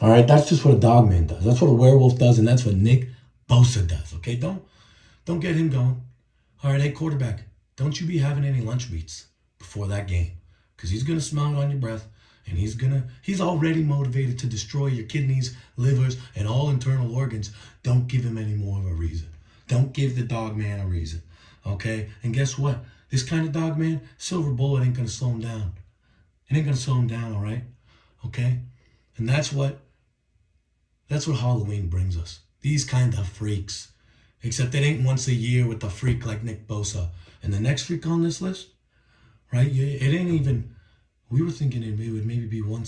All right, that's just what a dog man does. That's what a werewolf does, and that's what Nick Bosa does. Okay, don't get him going. All right, hey quarterback, don't you be having any lunch meats before that game, because he's gonna smell it on your breath, and he's already motivated to destroy your kidneys, livers, and all internal organs. Don't give him any more of a reason. Don't give the dog man a reason. Okay, and guess what? This kind of dog man, silver bullet ain't gonna slow him down. It ain't gonna slow him down. All right, okay, and that's what Halloween brings us. These kind of freaks. Except it ain't once a year with a freak like Nick Bosa. And the next freak on this list, right? It ain't even. We were thinking it would maybe be one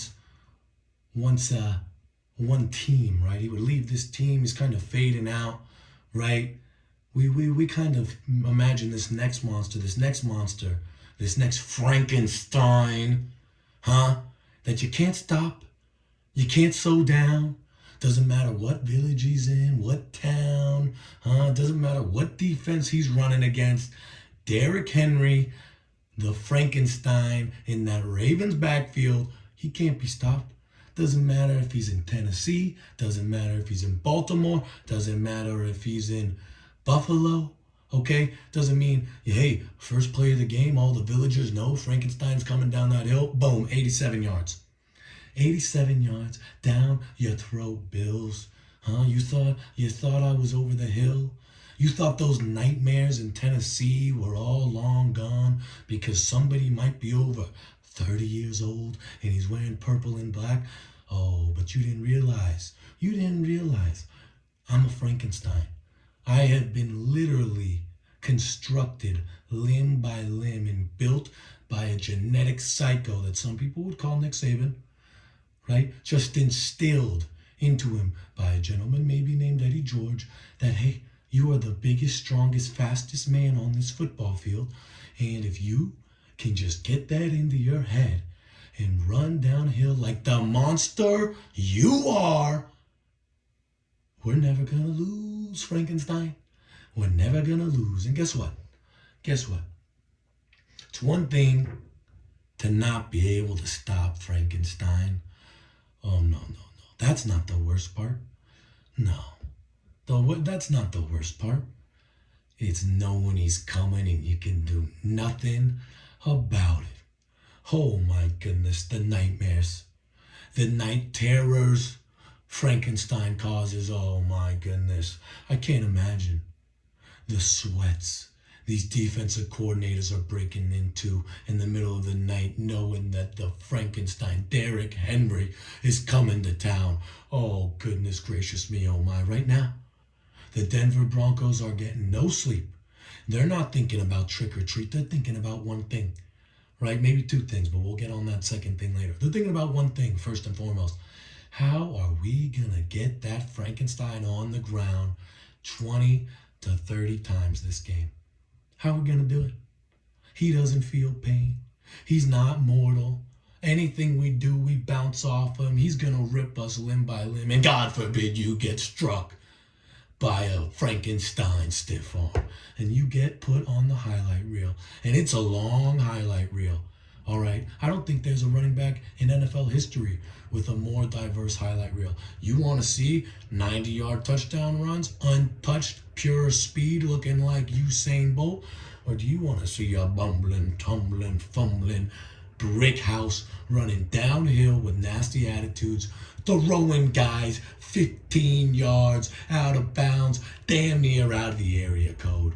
team, right? He would leave this team. He's kind of fading out, right? We kind of imagine this next monster, this next Frankenstein, huh? That you can't stop, you can't slow down. Doesn't matter what village he's in, what town, huh? Doesn't matter what defense he's running against. Derrick Henry, the Frankenstein in that Ravens backfield, he can't be stopped. Doesn't matter if he's in Tennessee, doesn't matter if he's in Baltimore, doesn't matter if he's in Buffalo, okay? Doesn't mean, hey, first play of the game, all the villagers know Frankenstein's coming down that hill, boom, 87 yards. 87 yards down your throat, Bills. Huh? You thought I was over the hill? You thought those nightmares in Tennessee were all long gone because somebody might be over 30 years old and he's wearing purple and black? Oh, but you didn't realize. You didn't realize. I'm a Frankenstein. I have been literally constructed limb by limb and built by a genetic psycho that some people would call Nick Saban, right? Just instilled into him by a gentleman maybe named Eddie George that, hey, you are the biggest, strongest, fastest man on this football field. And if you can just get that into your head and run downhill like the monster you are, we're never going to lose, Frankenstein. We're never going to lose. And guess what? Guess what? It's one thing to not be able to stop Frankenstein. Oh, no. That's not the worst part. No. That's not the worst part. It's knowing he's coming and you can do nothing about it. Oh, my goodness. The nightmares. The night terrors Frankenstein causes. Oh, my goodness. I can't imagine. The sweats these defensive coordinators are breaking into in the middle of the night, knowing that the Frankenstein, Derrick Henry, is coming to town. Oh, goodness gracious me, oh my. Right now, the Denver Broncos are getting no sleep. They're not thinking about trick or treat. They're thinking about one thing, right? Maybe two things, but we'll get on that second thing later. They're thinking about one thing, first and foremost. How are we going to get that Frankenstein on the ground 20 to 30 times this game? How are we going to do it? He doesn't feel pain. He's not mortal. Anything we do, we bounce off him. He's going to rip us limb by limb. And God forbid you get struck by a Frankenstein stiff arm. And you get put on the highlight reel. And it's a long highlight reel. All right. I don't think there's a running back in NFL history with a more diverse highlight reel. You want to see 90-yard touchdown runs, untouched, pure speed, looking like Usain Bolt? Or do you want to see a bumbling, tumbling, fumbling brick house running downhill with nasty attitudes, throwing guys 15 yards out of bounds, damn near out of the area code?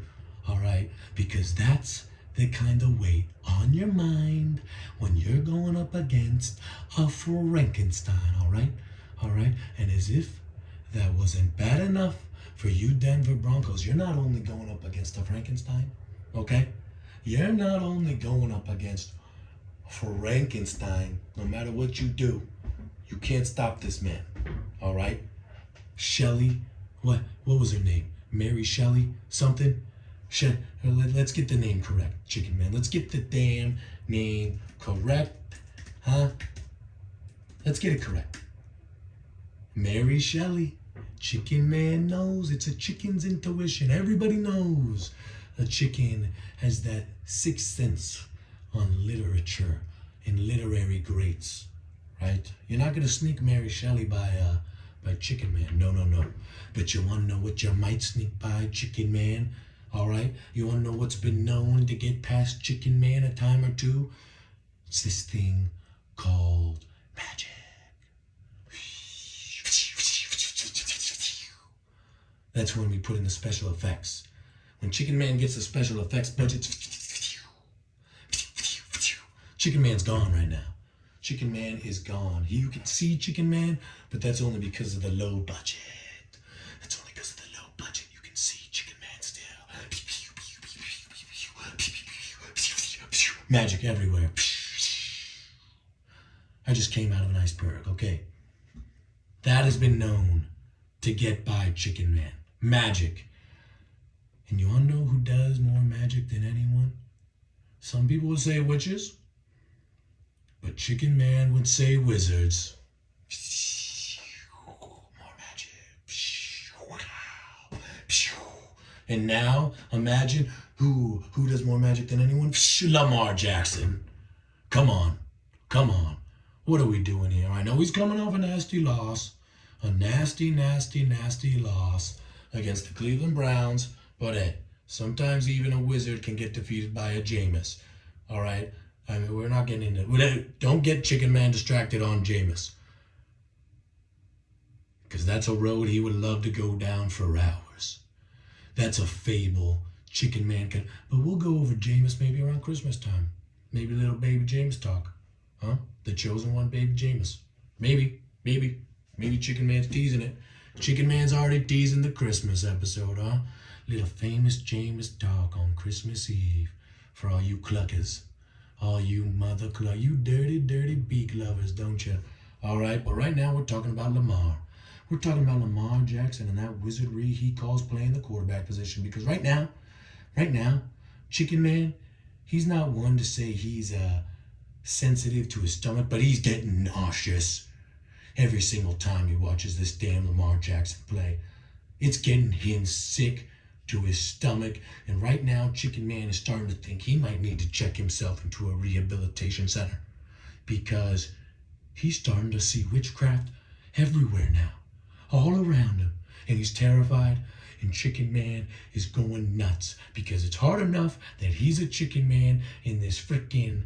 All right. Because that's the kind of weight on your mind when you're going up against a Frankenstein, all right? All right? And as if that wasn't bad enough for you Denver Broncos, you're not only going up against a Frankenstein, okay? You're not only going up against Frankenstein. No matter what you do, you can't stop this man, all right? Shelley, what was her name? Mary Shelley something? Let's get the name correct, Chicken Man. Let's get the damn name correct, huh? Let's get it correct. Mary Shelley. Chicken Man knows. It's a chicken's intuition. Everybody knows a chicken has that sixth sense on literature and literary greats, right? You're not gonna sneak Mary Shelley by Chicken Man. No, no, no. But you wanna know what you might sneak by Chicken Man? All right? You wanna know what's been known to get past Chicken Man a time or two? It's this thing called magic. That's when we put in the special effects. When Chicken Man gets the special effects budget, Chicken Man's gone right now. Chicken Man is gone. You can see Chicken Man, but that's only because of the low budget. That's only because of the low budget. You can see Chicken Man still. Magic everywhere. I just came out of an iceberg, okay? That has been known to get by Chicken Man. Magic. And you wanna know who does more magic than anyone? Some people would say witches, but Chicken Man would say wizards. More magic. And now, imagine who does more magic than anyone? Lamar Jackson. Come on. What are we doing here? I know he's coming off a nasty loss. A nasty loss against the Cleveland Browns. But hey, sometimes even a wizard can get defeated by a Jameis. All right? I mean, we're not getting into it. Don't get Chicken Man distracted on Jameis. Because that's a road he would love to go down for hours. That's a fable Chicken Man can. But we'll go over Jameis maybe around Christmas time. Maybe a little baby Jameis talk. Huh? The chosen one, baby Jameis. Maybe. Maybe Chicken Man's teasing it. Chicken Man's already teasing the Christmas episode, huh? Little famous Jameis talk on Christmas Eve for all you cluckers. All you mother cluck. You dirty beak lovers, don't you? All right, but right now we're talking about Lamar. We're talking about Lamar Jackson and that wizardry he calls playing the quarterback position. Because right now, Chicken Man, he's not one to say he's sensitive to his stomach, but he's getting nauseous every single time he watches this damn Lamar Jackson play. It's getting him sick to his stomach, and right now Chicken Man is starting to think he might need to check himself into a rehabilitation center because he's starting to see witchcraft everywhere now, all around him, and he's terrified. And Chicken Man is going nuts because it's hard enough that he's a Chicken Man in this freaking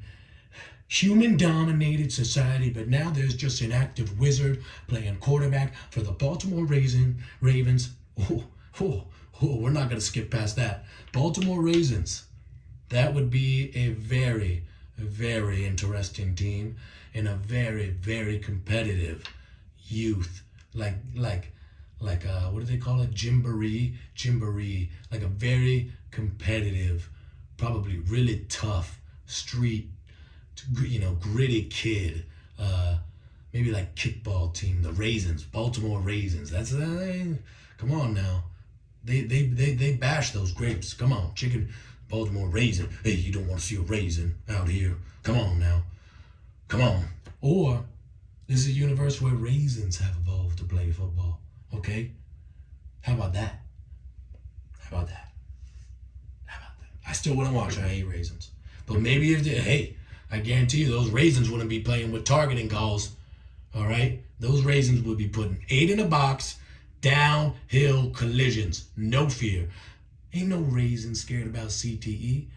human-dominated society, but now there's just an active wizard playing quarterback for the Baltimore Ravens. We're not going to skip past that. Baltimore Ravens. That would be a very, very interesting team and a very, very competitive youth. Like what do they call it? Gymboree. Like a very competitive, probably really tough street, gritty kid, maybe like kickball team, the Raisins, Baltimore Raisins. That's come on now, they bash those grapes. Come on, Baltimore Raisin. Hey, you don't want to see a raisin out here. Come on now, come on. Or this is a universe where raisins have evolved to play football. Okay, how about that? I still wouldn't watch. I hate raisins, but maybe if they, hey. I guarantee you those raisins wouldn't be playing with targeting calls. All right? Those raisins would be putting 8 in a box, downhill collisions. No fear. Ain't no raisin scared about CTE.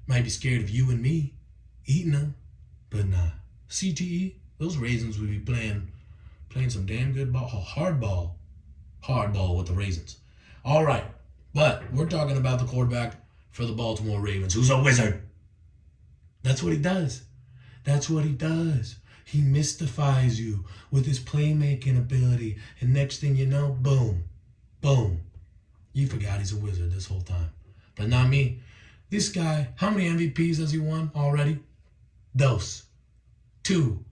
Might be scared of you and me eating them. But nah. CTE, those raisins would be playing some damn good ball. Hardball with the raisins. All right. But we're talking about the quarterback for the Baltimore Ravens, who's a wizard. That's what he does. He mystifies you with his playmaking ability. And next thing you know, boom. You forgot he's a wizard this whole time. But not me. This guy, how many MVPs has he won already? 2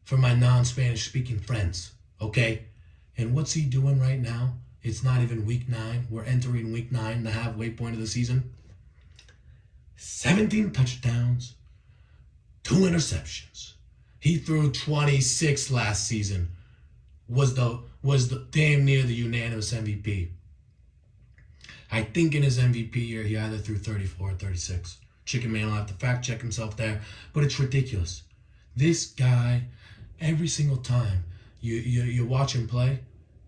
for my non-Spanish speaking friends. Okay? And what's he doing right now? It's not even week 9. We're entering week 9, the halfway point of the season. 17 touchdowns, 2 interceptions. He threw 26 last season. Was the damn near the unanimous MVP. I think in his MVP year he either threw 34 or 36. Chicken Man will have to fact check himself there, but it's ridiculous. This guy Every single time you watch him play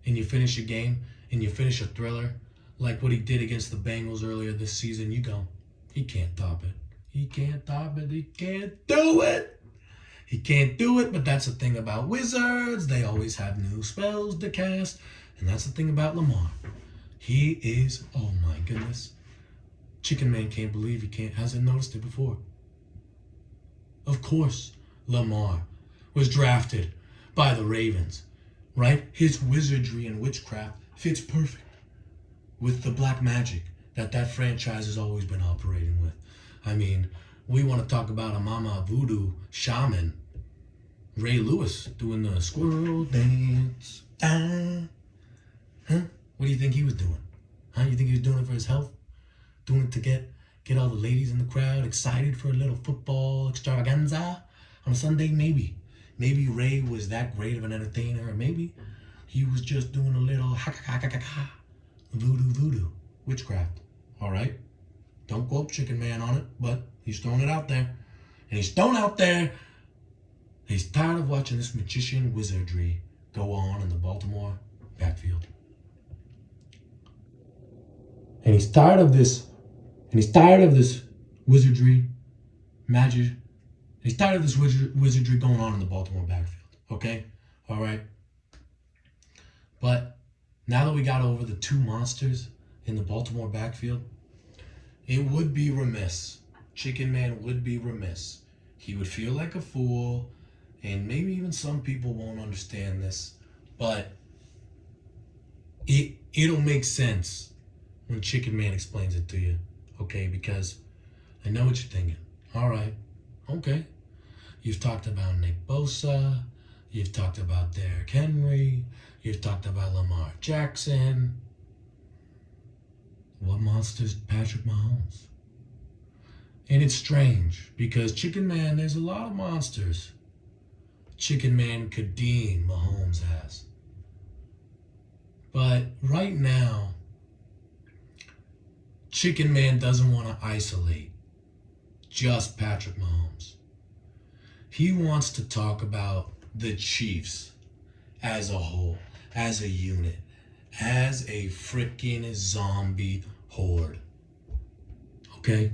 and you finish a game and you finish a thriller, like what he did against the Bengals earlier this season, you go, he can't top it. He can't top it. He can't do it. He can't do it, but that's the thing about wizards. They always have new spells to cast. And that's the thing about Lamar. He is, oh my goodness. Chicken Man can't believe hasn't noticed it before. Of course, Lamar was drafted by the Ravens, right? His wizardry and witchcraft fits perfect with the black magic that franchise has always been operating with. I mean, we want to talk about a mama voodoo shaman, Ray Lewis, doing the squirrel dance. Huh? What do you think he was doing? Huh? You think he was doing it for his health? Doing it to get all the ladies in the crowd excited for a little football extravaganza on a Sunday? Maybe. Maybe Ray was that great of an entertainer, or maybe he was just doing a little voodoo, witchcraft. All right? Don't quote Chicken Man on it, but he's throwing it out there. And he's thrown out there. He's tired of watching this magician wizardry go on in the Baltimore backfield. And he's tired of this. And he's tired of this wizardry, magic. He's tired of this wizardry going on in the Baltimore backfield. Okay? All right? But now that we got over the two monsters in the Baltimore backfield, it would be remiss. Chicken Man would be remiss. He would feel like a fool, and maybe even some people won't understand this, but it'll make sense when Chicken Man explains it to you, okay? Because I know what you're thinking. All right, okay. You've talked about Nick Bosa. You've talked about Derrick Henry. You've talked about Lamar Jackson. What monster's Patrick Mahomes? And it's strange because Chicken Man, there's a lot of monsters Chicken Man could deem Mahomes has. But right now, Chicken Man doesn't want to isolate just Patrick Mahomes. He wants to talk about the Chiefs as a whole, as a unit, as a freaking zombie horde. Okay?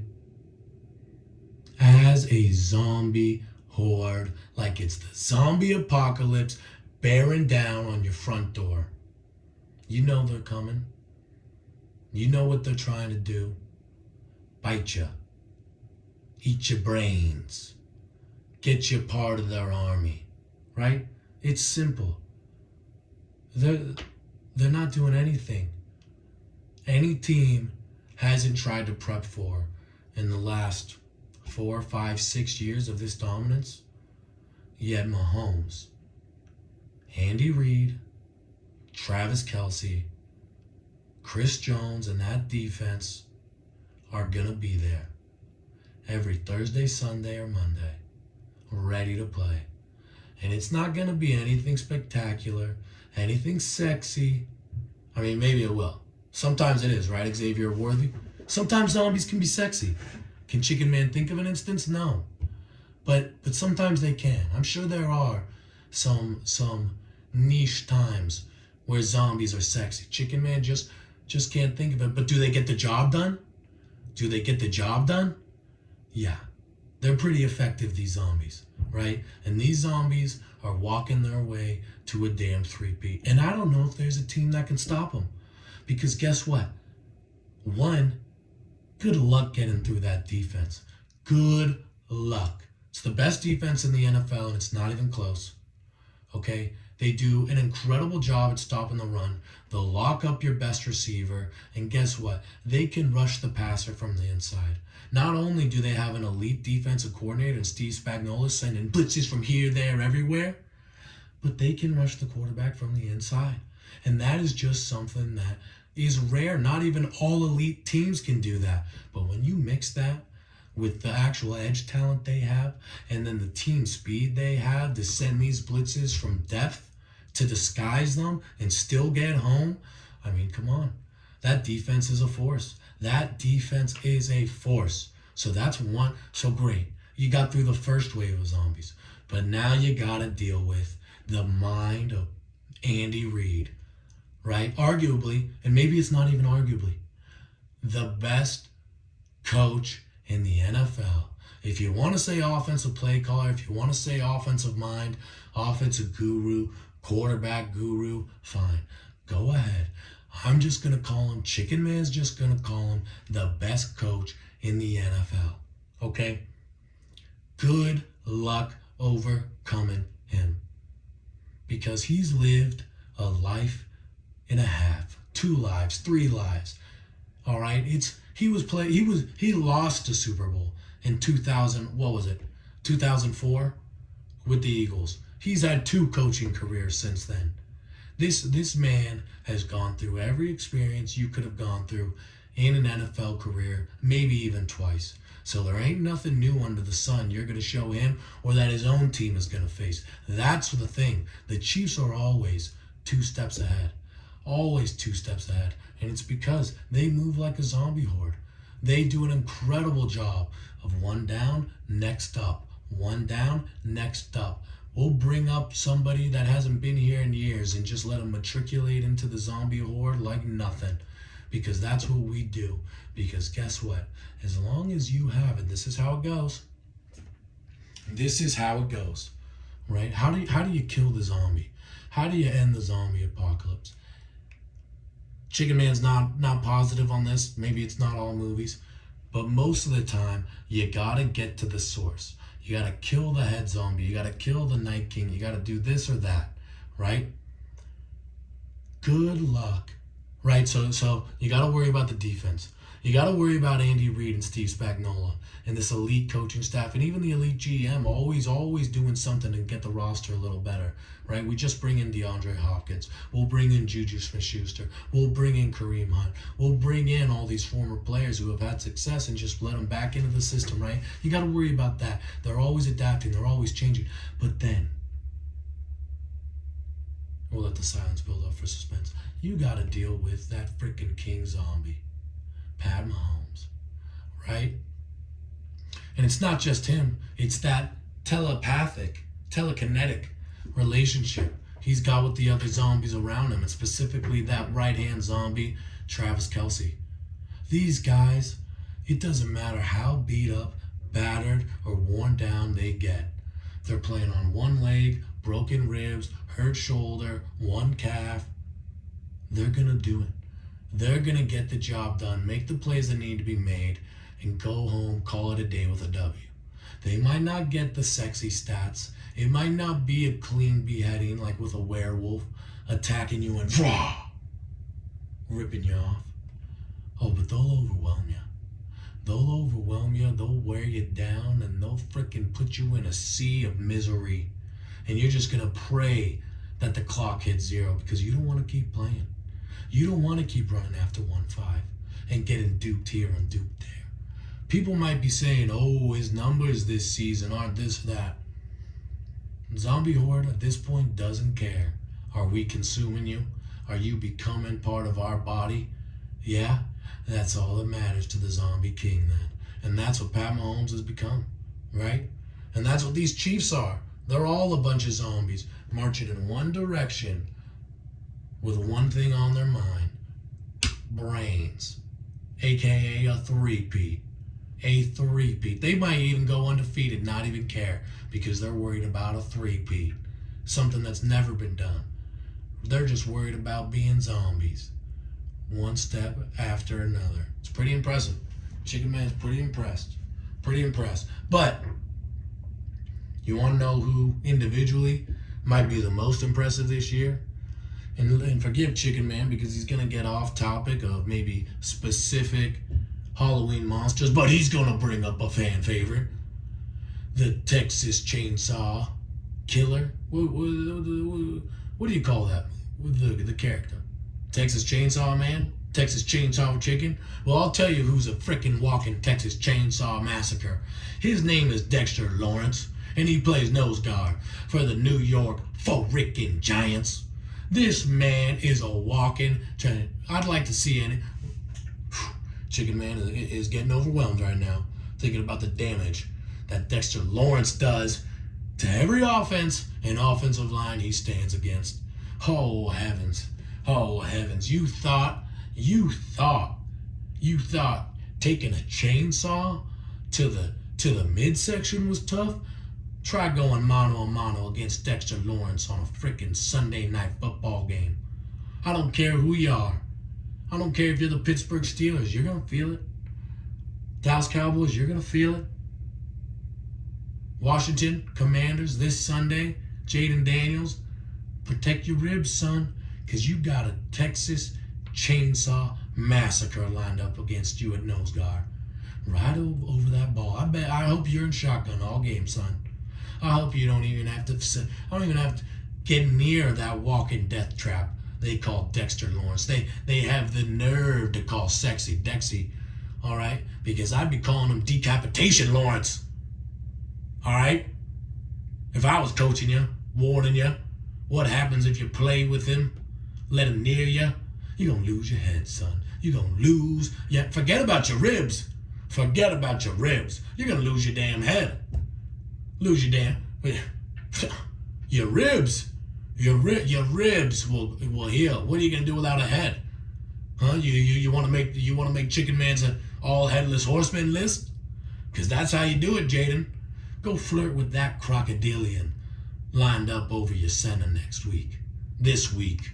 As a zombie horde, like it's the zombie apocalypse bearing down on your front door. You know they're coming. You know what they're trying to do. Bite you. Eat your brains. Get you part of their army. Right? It's simple. They're not doing anything any team hasn't tried to prep for in the last 4, 5, 6 years of this dominance. Yet Mahomes, Andy Reid, Travis Kelce, Chris Jones, and that defense are going to be there every Thursday, Sunday, or Monday, ready to play. And it's not going to be anything spectacular, anything sexy. I mean, maybe it will. Sometimes it is, right, Xavier Worthy? Sometimes zombies can be sexy. Can Chicken Man think of an instance? No. But sometimes they can. I'm sure there are some niche times where zombies are sexy. Chicken Man just can't think of it. But do they get the job done? Do they get the job done? Yeah. They're pretty effective, these zombies, right? And these zombies are walking their way to a damn three-peat. And I don't know if there's a team that can stop them. Because guess what? One, good luck getting through that defense. Good luck. It's the best defense in the NFL, and it's not even close. Okay? They do an incredible job at stopping the run. They'll lock up your best receiver, and guess what? They can rush the passer from the inside. Not only do they have an elite defensive coordinator and Steve Spagnuolo sending blitzes from here, there, everywhere, but they can rush the quarterback from the inside. And that is just something that is rare. Not even all elite teams can do that. But when you mix that with the actual edge talent they have, and then the team speed they have to send these blitzes from depth to disguise them and still get home, I mean, come on. That defense is a force. That defense is a force. So that's one. So great. You got through the first wave of zombies. But now you gotta deal with the mind of Andy Reid, right? Arguably, and maybe it's not even arguably, the best coach in the NFL. If you want to say offensive play caller, if you want to say offensive mind, offensive guru, quarterback guru, fine. Go ahead. I'm just going to call him, Chicken Man's just going to call him the best coach in the NFL. Okay? Good luck overcoming him. Because he's lived a life and a half, 2 lives, 3 lives. All right? He lost the Super Bowl in 2004 with the Eagles. He's had 2 coaching careers since then. This man has gone through every experience you could have gone through in an NFL career, maybe even twice. So there ain't nothing new under the sun you're going to show him or that his own team is going to face. That's the thing. The Chiefs are always 2 steps ahead. Always 2 steps ahead. And it's because they move like a zombie horde. They do an incredible job of 1 down, next up. 1 down, next up. We'll bring up somebody that hasn't been here in years and just let them matriculate into the zombie horde like nothing. Because that's what we do. Because guess what? As long as you have it, this is how it goes. This is how it goes. Right? How do you kill the zombie? How do you end the zombie apocalypse? Chicken Man's not positive on this. Maybe it's not all movies. But most of the time, you gotta get to the source. You gotta kill the head zombie. You gotta kill the Night King. You gotta do this or that. Right? Good luck. Right? So you gotta worry about the defense. You got to worry about Andy Reid and Steve Spagnuolo and this elite coaching staff and even the elite GM always doing something to get the roster a little better, right? We just bring in DeAndre Hopkins. We'll bring in Juju Smith-Schuster. We'll bring in Kareem Hunt. We'll bring in all these former players who have had success and just let them back into the system, right? You got to worry about that. They're always adapting. They're always changing. But then, we'll let the silence build up for suspense. You got to deal with that freaking king zombie. Pat Mahomes, right? And it's not just him. It's that telekinetic relationship he's got with the other zombies around him, and specifically that right-hand zombie, Travis Kelce. These guys, it doesn't matter how beat up, battered, or worn down they get. They're playing on 1 leg, broken ribs, hurt shoulder, 1 calf. They're going to do it. They're going to get the job done, make the plays that need to be made, and go home, call it a day with a W. They might not get the sexy stats. It might not be a clean beheading like with a werewolf attacking you and ripping you off. Oh, but they'll overwhelm you. They'll overwhelm you, they'll wear you down, and they'll freaking put you in a sea of misery. And you're just going to pray that the clock hits 0 because you don't want to keep playing. You don't want to keep running after 1-5 and getting duped here and duped there. People might be saying, oh, his numbers this season aren't this or that. Zombie Horde at this point doesn't care. Are we consuming you? Are you becoming part of our body? Yeah, that's all that matters to the zombie king then. And that's what Pat Mahomes has become, right? And that's what these Chiefs are. They're all a bunch of zombies marching in one direction with one thing on their mind: brains, aka a three-peat. A three-peat. They might even go undefeated, not even care, because they're worried about a three-peat, something that's never been done. They're just worried about being zombies, one step after another. It's pretty impressive. Chicken Man's pretty impressed. Pretty impressed. But you want to know who individually might be the most impressive this year? And forgive Chicken Man because he's going to get off topic of maybe specific Halloween monsters, but he's going to bring up a fan favorite. The Texas Chainsaw Killer. What do you call that? The character? Texas Chainsaw Man? Texas Chainsaw Chicken? Well, I'll tell you who's a frickin' walking Texas Chainsaw Massacre. His name is Dexter Lawrence, and he plays nose guard for the New York frickin' Giants. This man is a walking giant. I'd like to see it. Chicken Man is getting overwhelmed right now, thinking about the damage that Dexter Lawrence does to every offense and offensive line he stands against. Oh heavens, oh heavens. You thought taking a chainsaw to the midsection was tough? Try going mano a mano against Dexter Lawrence on a freaking Sunday night football game. I don't care who you are. I don't care if you're the Pittsburgh Steelers. You're going to feel it. Dallas Cowboys, you're going to feel it. Washington Commanders this Sunday. Jaden Daniels, protect your ribs, son, because you got a Texas Chainsaw Massacre lined up against you at nose guard. Right over that ball. I hope you're in shotgun all game, son. I hope you don't even have to get near that walking death trap they call Dexter Lawrence. They have the nerve to call sexy Dexy, all right? Because I'd be calling him Decapitation Lawrence, all right? If I was coaching you, warning you, what happens if you play with him, let him near you, you're going to lose your head, son. You're going to lose. Yeah, forget about your ribs. Forget about your ribs. You're going to lose your damn head. Lose your damn... Your ribs. Your ribs will heal. What are you going to do without a head? Huh? You want to make Chicken Man's an all headless horseman list? Because that's how you do it, Jaden. Go flirt with that crocodilian lined up over your center next week. This week.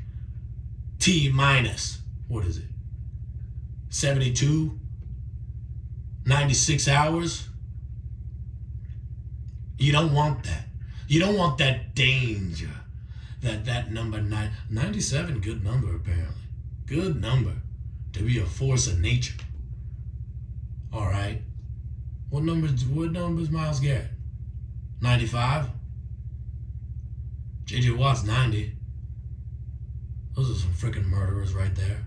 T minus, what is it? 72? 96 hours? You don't want that. You don't want that danger. That number 97, good number apparently. Good number to be a force of nature. All right. What number's Myles Garrett? 95? J.J. Watt's 90. Those are some freaking murderers right there.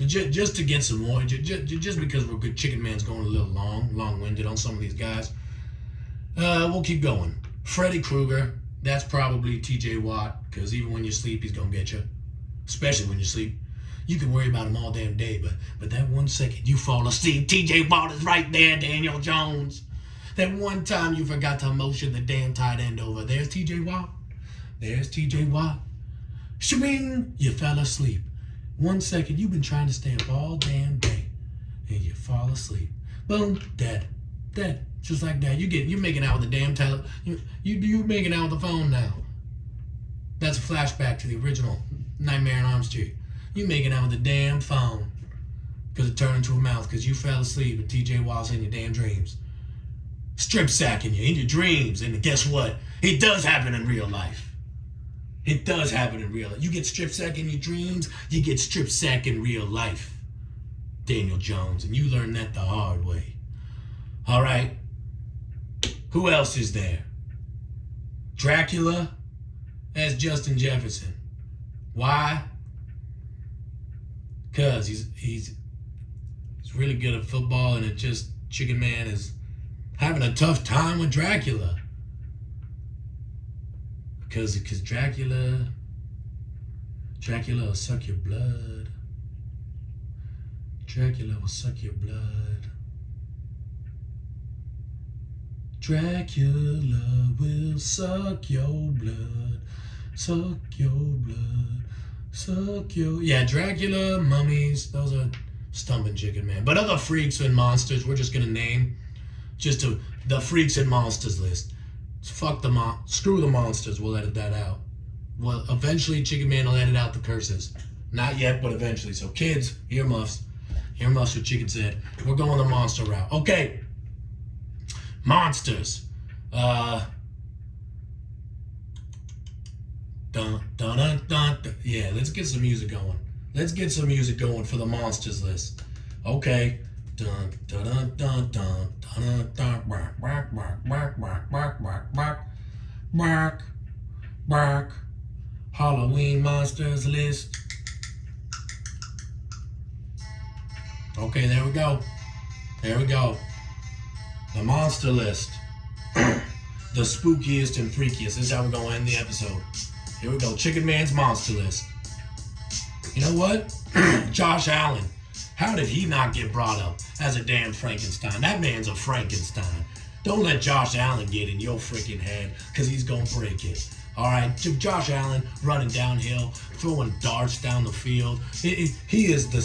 Just to get some more, just because we're good, Chicken Man's going a little long-winded on some of these guys. We'll keep going. Freddy Krueger, that's probably T.J. Watt, because even when you sleep, he's going to get you. Especially when you sleep. You can worry about him all damn day, but that 1 second you fall asleep, T.J. Watt is right there, Daniel Jones. That one time you forgot to motion the damn tight end over. There's T.J. Watt. There's T.J. Watt. Shwing! You fell asleep. 1 second, you've been trying to stay up all damn day, and you fall asleep. Boom, dead. Just like that. You're making out with the damn you're making out with the phone now. That's a flashback to the original Nightmare on Elm Street. You're making out with the damn phone because it turned into a mouth because you fell asleep and TJ Watt's in your damn dreams. Strip sacking you in your dreams, and guess what? It does happen in real life. It does happen in real life. You get strip sacked in your dreams, you get strip sacked in real life. Daniel Jones, and you learn that the hard way. All right. Who else is there? Dracula as Justin Jefferson. Why? Because he's really good at football, and it just Chicken Man is having a tough time with Dracula. Because Dracula will suck your blood. Dracula will suck your blood. Dracula will suck your blood. Suck your blood. Suck your... Yeah, Dracula, mummies, those are stumping Chicken Man. But other freaks and monsters, we're just going to name the freaks and monsters list. Fuck screw the monsters, we'll edit that out. Well, eventually Chicken Man will edit out the curses. Not yet, but eventually. So kids, earmuffs. Earmuffs what Chicken said. We're going the monster route. Okay. Monsters. Dun, dun, dun, dun. Yeah, let's get some music going. Let's get some music going for the monsters list. Okay. Dun dun dun dun dun dun dun bark bark bark bark bark bark bark bark bark bark. Halloween monsters list. Okay, there we go. There we go. The monster list. The spookiest and freakiest. This is how we're gonna end the episode. Here we go. Chicken Man's monster list. You know what? Josh Allen. How did he not get brought up as a damn Frankenstein? That man's a Frankenstein. Don't let Josh Allen get in your freaking head, because he's going to break it. All right, Josh Allen running downhill, throwing darts down the field. He is the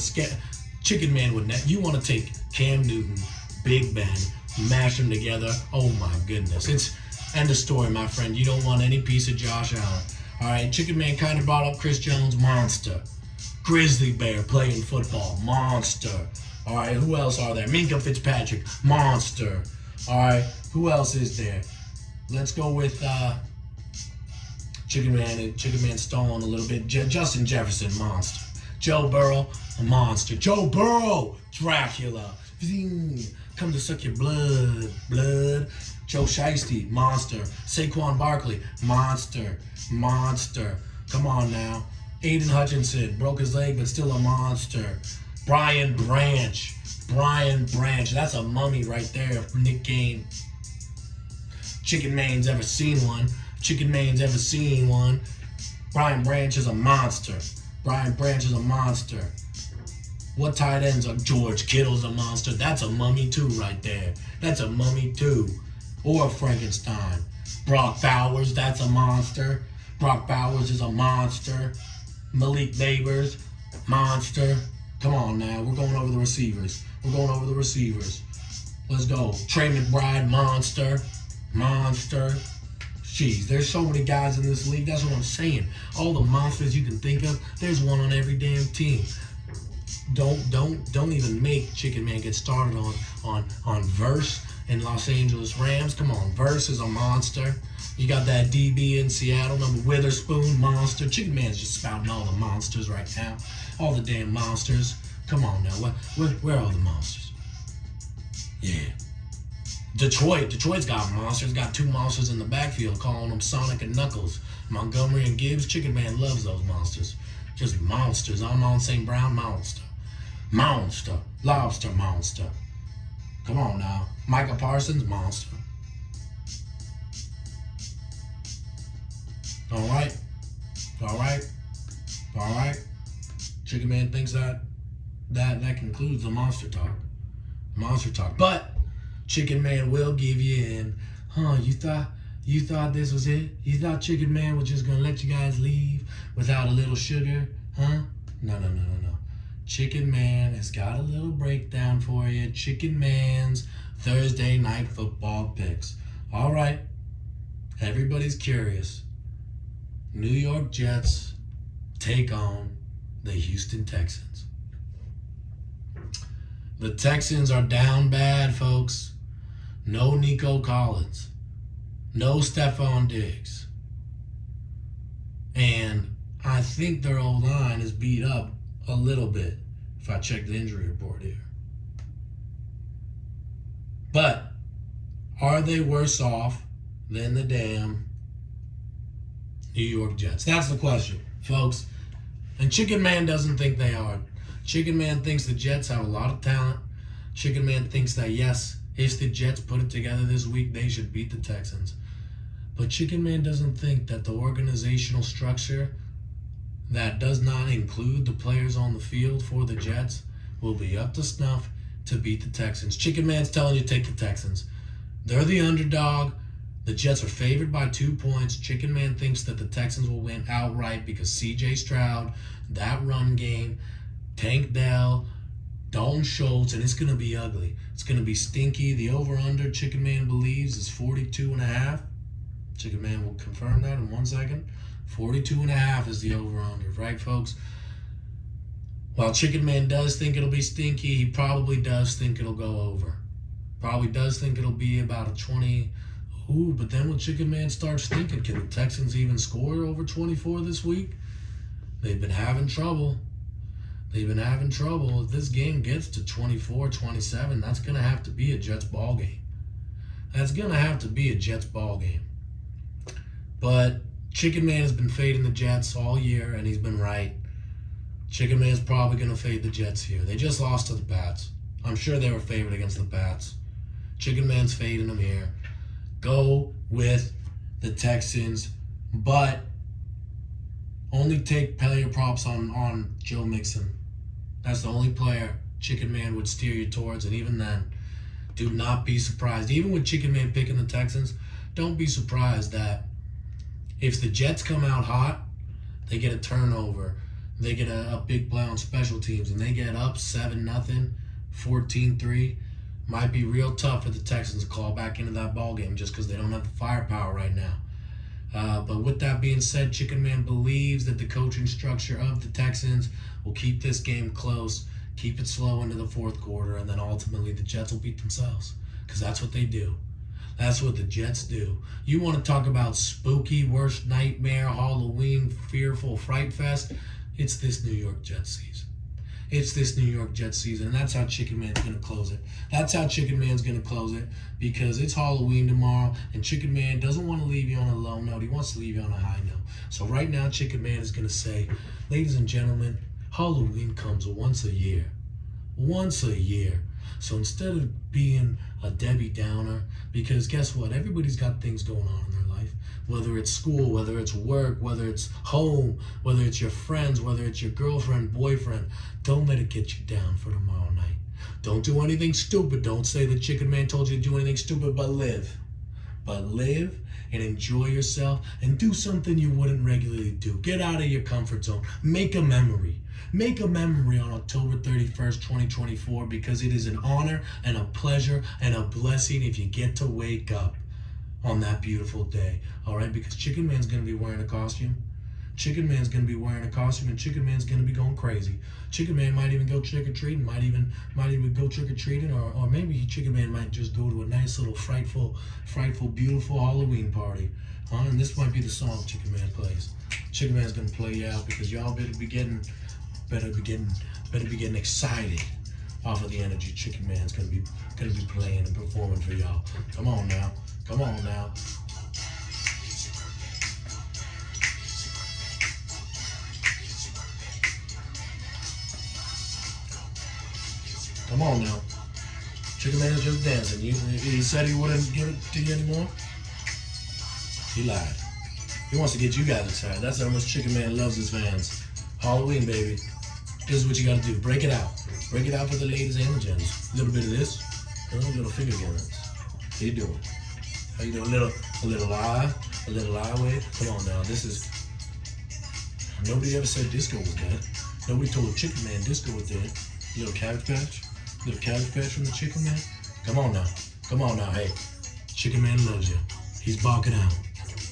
chicken man with net. You want to take Cam Newton, Big Ben, mash them together. Oh my goodness. It's end of story, my friend. You don't want any piece of Josh Allen. All right, Chicken Man kind of brought up Chris Jones, monster. Grizzly Bear playing football, monster. All right, who else are there? Minka Fitzpatrick, monster. All right, who else is there? Let's go with Chicken Man stalling a little bit. Justin Jefferson, monster. Joe Burrow, a monster. Joe Burrow, Dracula. Come to suck your blood. Joe Shiesty, monster. Saquon Barkley, monster. Come on now. Aiden Hutchinson, broke his leg, but still a monster. Brian Branch. That's a mummy right there. Nick Game. Chicken Man's ever seen one. Brian Branch is a monster. What tight ends are? George Kittle's a monster. That's a mummy too right there. Or Frankenstein. Brock Bowers, that's a monster. Brock Bowers is a monster. Malik Neighbors, monster. Come on now, we're going over the receivers. Let's go. Trey McBride, monster. Jeez, there's so many guys in this league. That's what I'm saying. All the monsters you can think of, there's one on every damn team. Don't even make Chicken Man get started on Verse and Los Angeles Rams. Come on, Verse is a monster. You got that DB in Seattle, number Witherspoon, monster. Chicken Man's just spouting all the monsters right now. All the damn monsters. Come on now, where are all the monsters? Yeah. Detroit's got monsters. Got two monsters in the backfield, calling them Sonic and Knuckles. Montgomery and Gibbs. Chicken Man loves those monsters. Just monsters. Amon St. Brown, monster. Lobster monster. Come on now. Micah Parsons, monster. All right. Chicken Man thinks that concludes the monster talk. But Chicken Man will give you in. You thought this was it? You thought Chicken Man was just gonna let you guys leave without a little sugar? No. Chicken Man has got a little breakdown for you. Chicken Man's Thursday night football picks. All right. Everybody's curious. New York Jets take on the Houston Texans. The Texans are down bad, folks. No Nico Collins. No Stephon Diggs. And I think their O-line is beat up a little bit if I check the injury report here. But are they worse off than the damn New York Jets? That's the question, folks. And Chicken Man doesn't think they are. Chicken Man thinks the Jets have a lot of talent. Chicken Man thinks that, yes, if the Jets put it together this week, they should beat the Texans. But Chicken Man doesn't think that the organizational structure that does not include the players on the field for the Jets will be up to snuff to beat the Texans. Chicken Man's telling you take the Texans. They're the underdog. The Jets are favored by 2 points. Chicken Man thinks that the Texans will win outright because C.J. Stroud, that run game, Tank Dell, Dalton Schultz, and it's going to be ugly. It's going to be stinky. The over-under, Chicken Man believes, is 42.5. Chicken Man will confirm that in 1 second. 42.5 is the over-under, right, folks? While Chicken Man does think it'll be stinky, he probably does think it'll go over. Probably does think it'll be about a 20. Ooh, but then when Chicken Man starts thinking, can the Texans even score over 24 this week? They've been having trouble. If this game gets to 24-27, that's going to have to be a Jets ball game. But Chicken Man has been fading the Jets all year, and he's been right. Chicken Man's probably going to fade the Jets here. They just lost to the Pats. I'm sure they were favored against the Pats. Chicken Man's fading them here. Go with the Texans, but only take player props on Joe Mixon. That's the only player Chicken Man would steer you towards, and even then, Do not be surprised. Even with Chicken Man picking the Texans, don't be surprised that if the Jets come out hot, they get a turnover, they get a big play on special teams, and they get up 7-0, 14-3. Might be real tough for the Texans to claw back into that ball game just because they don't have the firepower right now. But with that being said, Chicken Man believes that the coaching structure of the Texans will keep this game close, keep it slow into the fourth quarter, and then ultimately the Jets will beat themselves because that's what they do. That's what the Jets do. You want to talk about spooky, worst nightmare, Halloween, fearful fright fest? It's this New York Jets season. It's this New York Jets season, and that's how Chicken Man's going to close it. That's how Chicken Man's going to close it because it's Halloween tomorrow, and Chicken Man doesn't want to leave you on a low note. He wants to leave you on a high note. So right now, Chicken Man is going to say, ladies and gentlemen, Halloween comes once a year. Once a year. So instead of being a Debbie Downer, because guess what? Everybody's got things going on in their life. Whether it's school, whether it's work, whether it's home, whether it's your friends, whether it's your girlfriend, boyfriend, don't let it get you down for tomorrow night. Don't do anything stupid. Don't say the Chicken Man told you to do anything stupid, but live. But live and enjoy yourself and do something you wouldn't regularly do. Get out of your comfort zone. Make a memory. Make a memory on October 31st, 2024, because it is an honor and a pleasure and a blessing if you get to wake up on that beautiful day. All right, because Chicken Man's going to be wearing a costume. Chicken Man's going to be wearing a costume, and Chicken Man's going to be going crazy. Chicken Man might even go trick-or-treating, might even go trick-or-treating, or maybe Chicken Man might just go to a nice little frightful, beautiful Halloween party. And this might be the song Chicken Man plays. Chicken Man's going to play you out because y'all better be getting excited off of the energy Chicken Man's gonna be playing and performing for y'all. Come on now. Come on now. Come on now. Chicken Man's just dancing. He said he wouldn't give it to you anymore. He lied. He wants to get you guys excited. That's how much Chicken Man loves his fans. Halloween, baby. Here's what you gotta do. Break it out. Break it out for the ladies and the gents. A little bit of this. A little finger guns. How you doing? How you doing? A little eye wave. Come on now. This is. Nobody ever said disco was dead. Nobody told Chicken Man disco was dead. Little cabbage patch. Little cabbage patch from the Chicken Man. Come on now. Come on now. Hey, Chicken Man loves you. He's barking out.